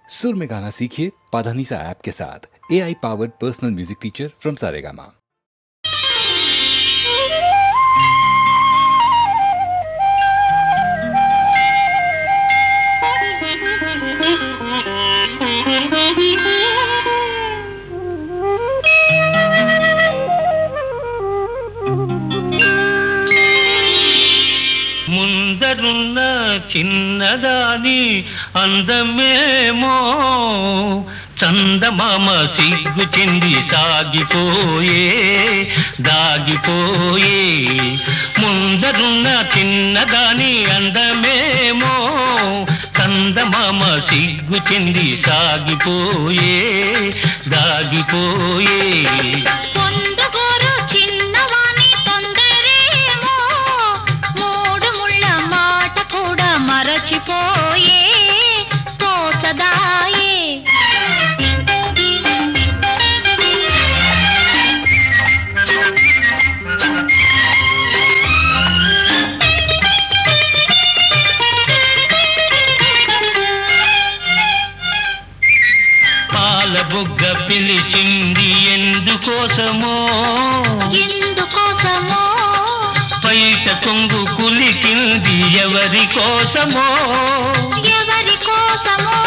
सुर में गाना सीखिए पाधानीसा ऐप के साथ। AI powered personal music teacher from Saregama. ముందరున్న చిన్నదాని అందమేమో చందమామ సిగ్గు చెంది సాగిపోయే దాగిపోయే. ముందరున్న చిన్నదాని అందమేమో చందమామ సిగ్గు చెంది సాగిపోయే దాగిపోయే. మరచిపోయే తోచదాయే. పాల బుగ్గ పిలిచింది ఎందుకోసమో ఎందుకోసమో, బయట కొంగు కులికింది ఎవరి కోసమో ఎవరి కోసమో,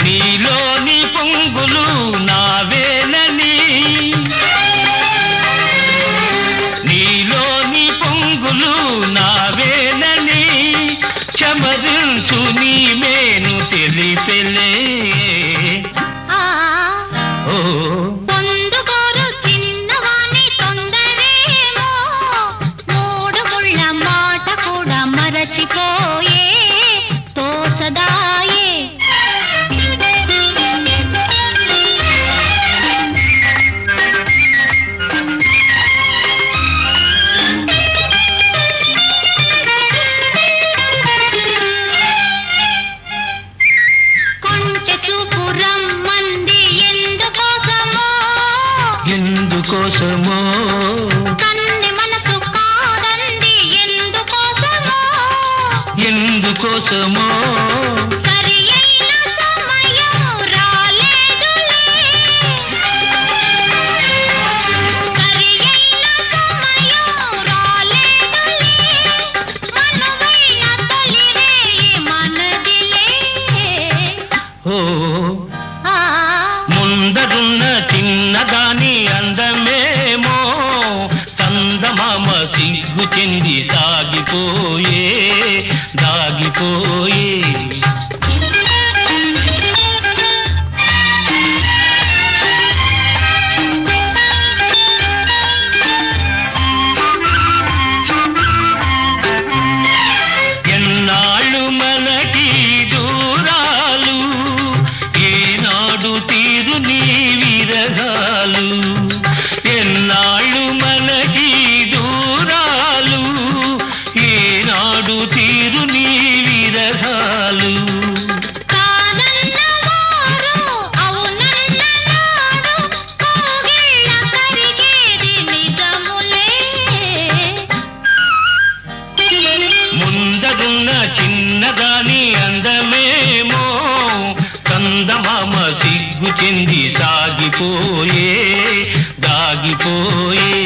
నీలోని పొంగులు నావేనని, నీలోని పొంగులు నావేనని చమరించు నీ మేను తెలిపెలే. ఓ పొందుకోరు చిన్నవాణి తొందరేమో, మూడు ముళ్ళ మాట కూడా మరచిపోయే తోచదాయే. కొంచె చూపు రమ్మంది ఎందుకోసమో, ఎందుకోసమో కన్ని మనసు కాదంది ఎందుకోసమో, ఎందుకోసమో సరి అయిన సమయం రాలేదులే, సరి అయిన సమయం రాలేదులే, మనువైన తొలి రేయి మనదిలే. ఓ ఆ ముందరున్న చిన్నదాని అందమేమో చందమామ సిగ్గు చెంది సాగిపోయే దాగిపోయే. ఎన్నాళ్ళు మనకి దూరాలు, ఏనాడు తీరు నీ విరగాలు. ఎన్నాళ్ళు మనకి దూరాలు, ఏనాడు తీరు నీ విరగాలు. కాదన్నవారు అవునన్న నాడు కోగిళ్ళ కరిగేది నిజములే. ముందరున్న చిన్నదాని అందమేమో చందమామ సిగ్గు చెంది సాగిపోయే దాగిపోయే.